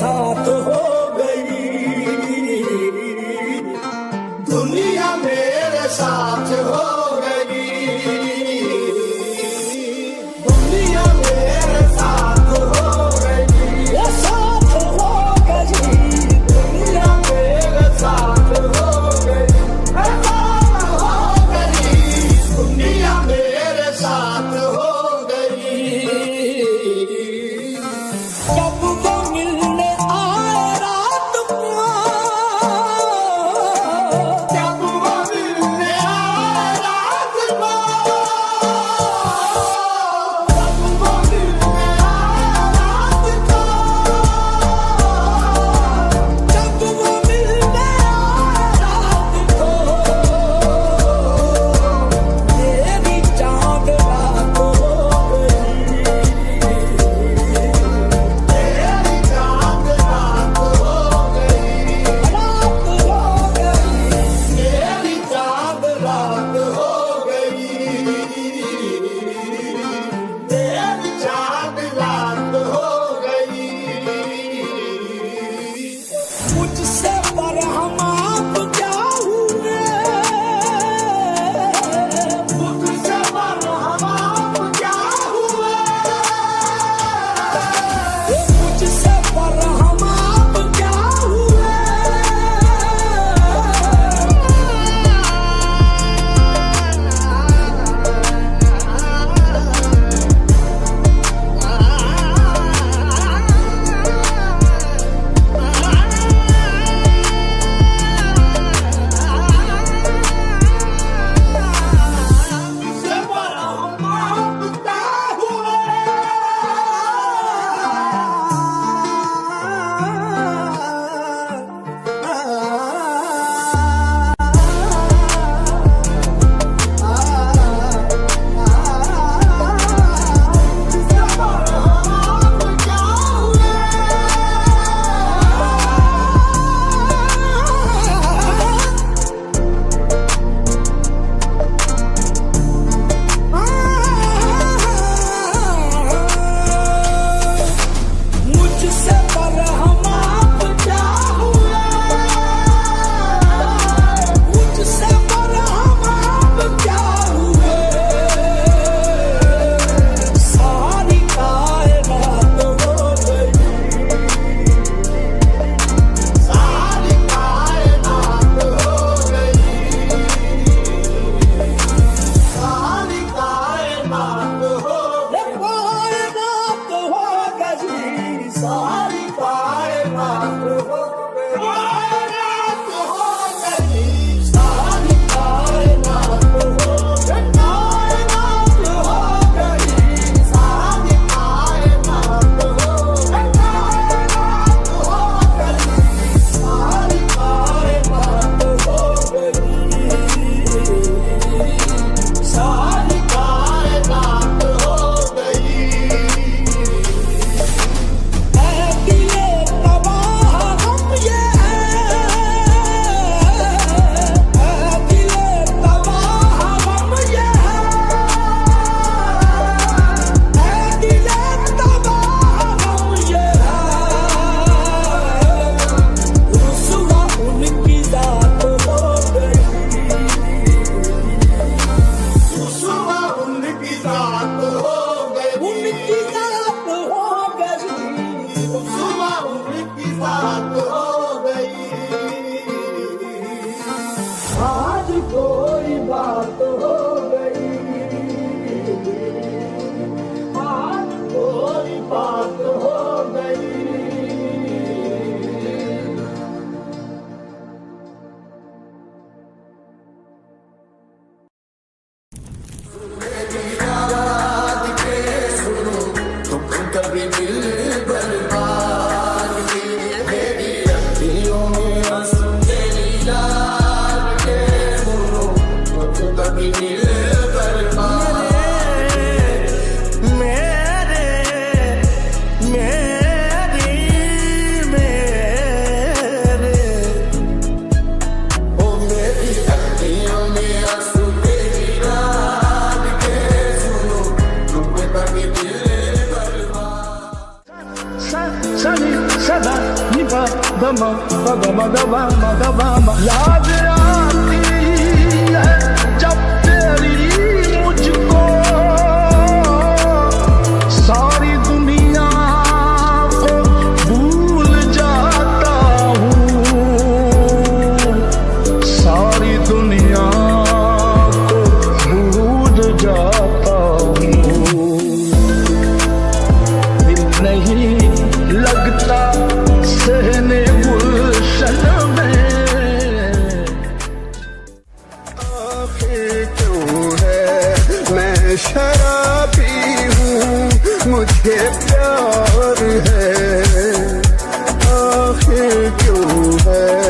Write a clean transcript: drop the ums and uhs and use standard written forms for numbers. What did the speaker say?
साथ हो गई, दुनिया मेरे साथ हो गई, दुनिया मेरे साथ हो गई, वो साथ हो गई, दुनिया मेरे साथ हो गई, हो गई, दुनिया मेरे साथ हो गई। जब वो मिलने आए रात को, जब वो मिलने आए रात को, जब वो मिलने आए रात को, जब वो मिलने आए रात को, मेरी चांद रात हो गई, मेरी चांद रात हो गई, रात हो गई, मेरी चांद रात हो गई, मेरी चांद रात हो गई। मुझसे बरहम आप क्या हुए, मुझसे बरहम आप क्या हुए, मुझसे बरहम आप क्या हुए, मुझसे बरहम आप क्या मुझसे बरहम आप क्या हुए, मुझसे बरहम आप क्या हुए, सारी कायनात हो गई, सारी कायनात हो गई, सारी कायनात हो गई, कायनात हो गई, सारी कायनात हो गई, कायनात हो गई, सारी कायनात हो गई, कायनात हो गई, सारी कायनात हो गई, कायनात हो गई, सारी कायनात हो गई, सारी कायनात हो गई। ऐ दिले तबाह हम ये हैं, ऐ दिले तबाह हम ये हैं, ऐ दिले तबाह हम ये हैं, रुसवा उनकी जात हो गई, रुसवा उनकी जात हो गई, उनकी जात हो गई, रुसवा उनकी जात हो गई। आज कोई बात हो गई, आज कोई बात हो गई। तुम कभी दिल बर्बाद किए, मेरी अखियों में आंसू तेरी याद के सुनो, तुम कभी दिल बर्बाद। मेरे मेरी मेरे ओ मेरी अखियों में आंसू तेरी याद के सुनो, तुम कभी दिल बर्बाद। sa sa ni sa da ni pa da ma da ba ma याद आती है जब तेरी मुझको सारी दुनिया को भूल जाता हूँ सारी दुनिया को भूल जाता हूँ दिल नहीं लगता सहने गुलशन में आखिर क्यों है मैं शराबी हूँ मुझे प्यार है आखिर क्यों है